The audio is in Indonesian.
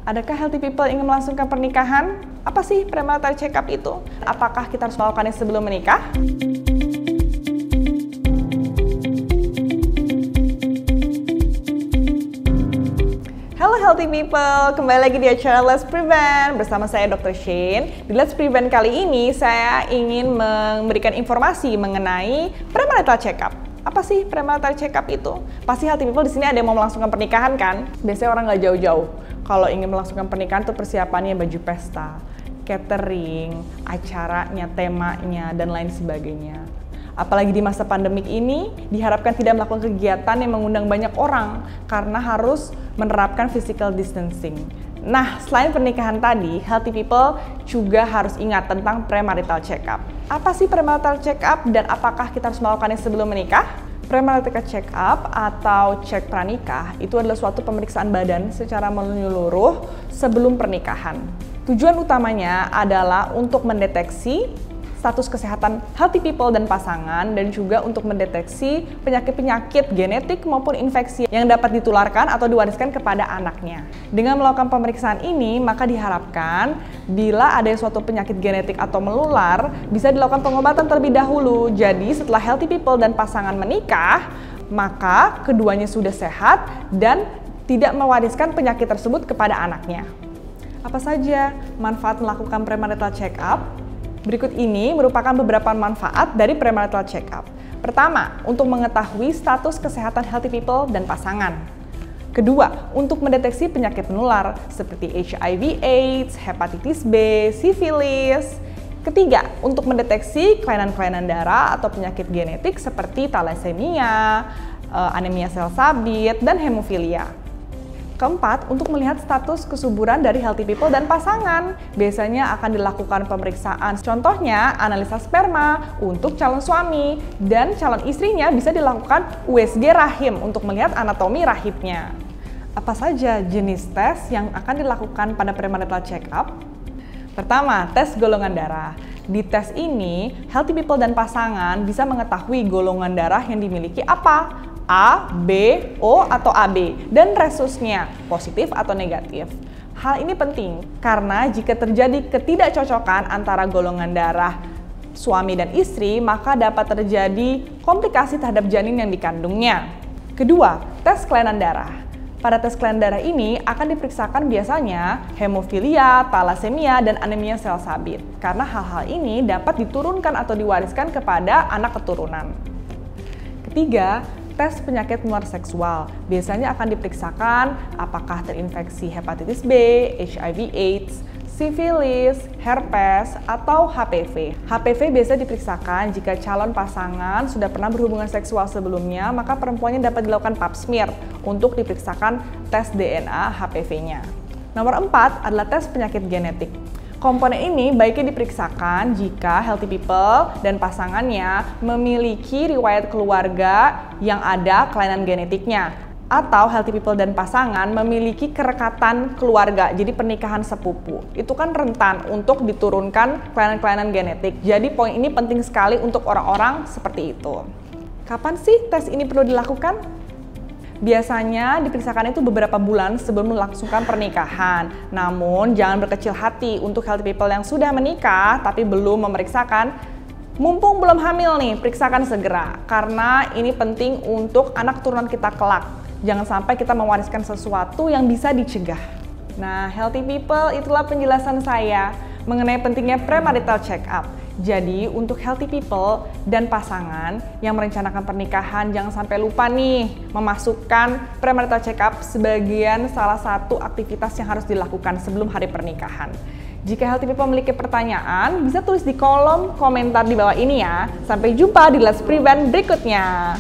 Adakah healthy people ingin melangsungkan pernikahan? Apa sih premarital check-up itu? Apakah kita harus melakukannya sebelum menikah? Halo healthy people, kembali lagi di acara Let's Prevent bersama saya Dr. Shane. Di Let's Prevent kali ini saya ingin memberikan informasi mengenai premarital check-up. Apa sih premarital check-up itu? Pasti healthy people di sini ada yang mau melangsungkan pernikahan kan? Biasanya orang nggak jauh-jauh. Kalau ingin melangsungkan pernikahan tuh persiapannya baju pesta, catering, acaranya, temanya, dan lain sebagainya. Apalagi di masa pandemik ini, diharapkan tidak melakukan kegiatan yang mengundang banyak orang karena harus menerapkan physical distancing. Nah, selain pernikahan tadi, healthy people juga harus ingat tentang premarital check-up. Apa sih premarital check-up dan apakah kita harus melakukannya sebelum menikah? Premarital check-up atau cek pranikah itu adalah suatu pemeriksaan badan secara menyeluruh sebelum pernikahan. Tujuan utamanya adalah untuk mendeteksi status kesehatan healthy people dan pasangan, dan juga untuk mendeteksi penyakit-penyakit genetik maupun infeksi yang dapat ditularkan atau diwariskan kepada anaknya. Dengan melakukan pemeriksaan ini, maka diharapkan bila ada suatu penyakit genetik atau menular, bisa dilakukan pengobatan terlebih dahulu. Jadi setelah healthy people dan pasangan menikah, maka keduanya sudah sehat dan tidak mewariskan penyakit tersebut kepada anaknya. Apa saja manfaat melakukan premarital check-up? Berikut ini merupakan beberapa manfaat dari premarital check-up. Pertama, untuk mengetahui status kesehatan healthy people dan pasangan. Kedua, untuk mendeteksi penyakit menular seperti HIV/AIDS, hepatitis B, sifilis. Ketiga, untuk mendeteksi kelainan-kelainan darah atau penyakit genetik seperti thalassemia, anemia sel sabit, dan hemofilia. Keempat, untuk melihat status kesuburan dari healthy people dan pasangan. Biasanya akan dilakukan pemeriksaan, contohnya analisa sperma untuk calon suami, dan calon istrinya bisa dilakukan USG rahim untuk melihat anatomi rahimnya. Apa saja jenis tes yang akan dilakukan pada premarital check-up? Pertama, tes golongan darah. Di tes ini, healthy people dan pasangan bisa mengetahui golongan darah yang dimiliki apa, A, B, O, atau AB, dan resusnya, positif atau negatif. Hal ini penting karena jika terjadi ketidakcocokan antara golongan darah suami dan istri, maka dapat terjadi komplikasi terhadap janin yang dikandungnya. Kedua, tes kelainan darah. Pada tes kelainan darah ini akan diperiksakan biasanya hemofilia, thalassemia, dan anemia sel sabit. Karena hal-hal ini dapat diturunkan atau diwariskan kepada anak keturunan. Ketiga, tes penyakit menular seksual. Biasanya akan diperiksakan apakah terinfeksi hepatitis B, HIV/AIDS, sifilis, herpes, atau HPV. HPV biasa diperiksakan jika calon pasangan sudah pernah berhubungan seksual sebelumnya, maka perempuannya dapat dilakukan pap smear untuk diperiksakan tes DNA HPV-nya. Nomor 4 adalah tes penyakit genetik. Komponen ini baiknya diperiksakan jika healthy people dan pasangannya memiliki riwayat keluarga yang ada kelainan genetiknya, atau healthy people dan pasangan memiliki kerekatan keluarga, jadi pernikahan sepupu. Itu kan rentan untuk diturunkan kelainan-kelainan genetik. Jadi poin ini penting sekali untuk orang-orang seperti itu. Kapan sih tes ini perlu dilakukan? Biasanya diperiksakan itu beberapa bulan sebelum melangsungkan pernikahan. Namun jangan berkecil hati untuk healthy people yang sudah menikah tapi belum memeriksakan. Mumpung belum hamil nih, periksakan segera. Karena ini penting untuk anak keturunan kita kelak. Jangan sampai kita mewariskan sesuatu yang bisa dicegah. Nah, healthy people, itulah penjelasan saya mengenai pentingnya premarital check-up. Jadi, untuk healthy people dan pasangan yang merencanakan pernikahan, jangan sampai lupa nih memasukkan premarital check-up sebagian salah satu aktivitas yang harus dilakukan sebelum hari pernikahan. Jika healthy people memiliki pertanyaan, bisa tulis di kolom komentar di bawah ini ya. Sampai jumpa di Let's Prevent berikutnya.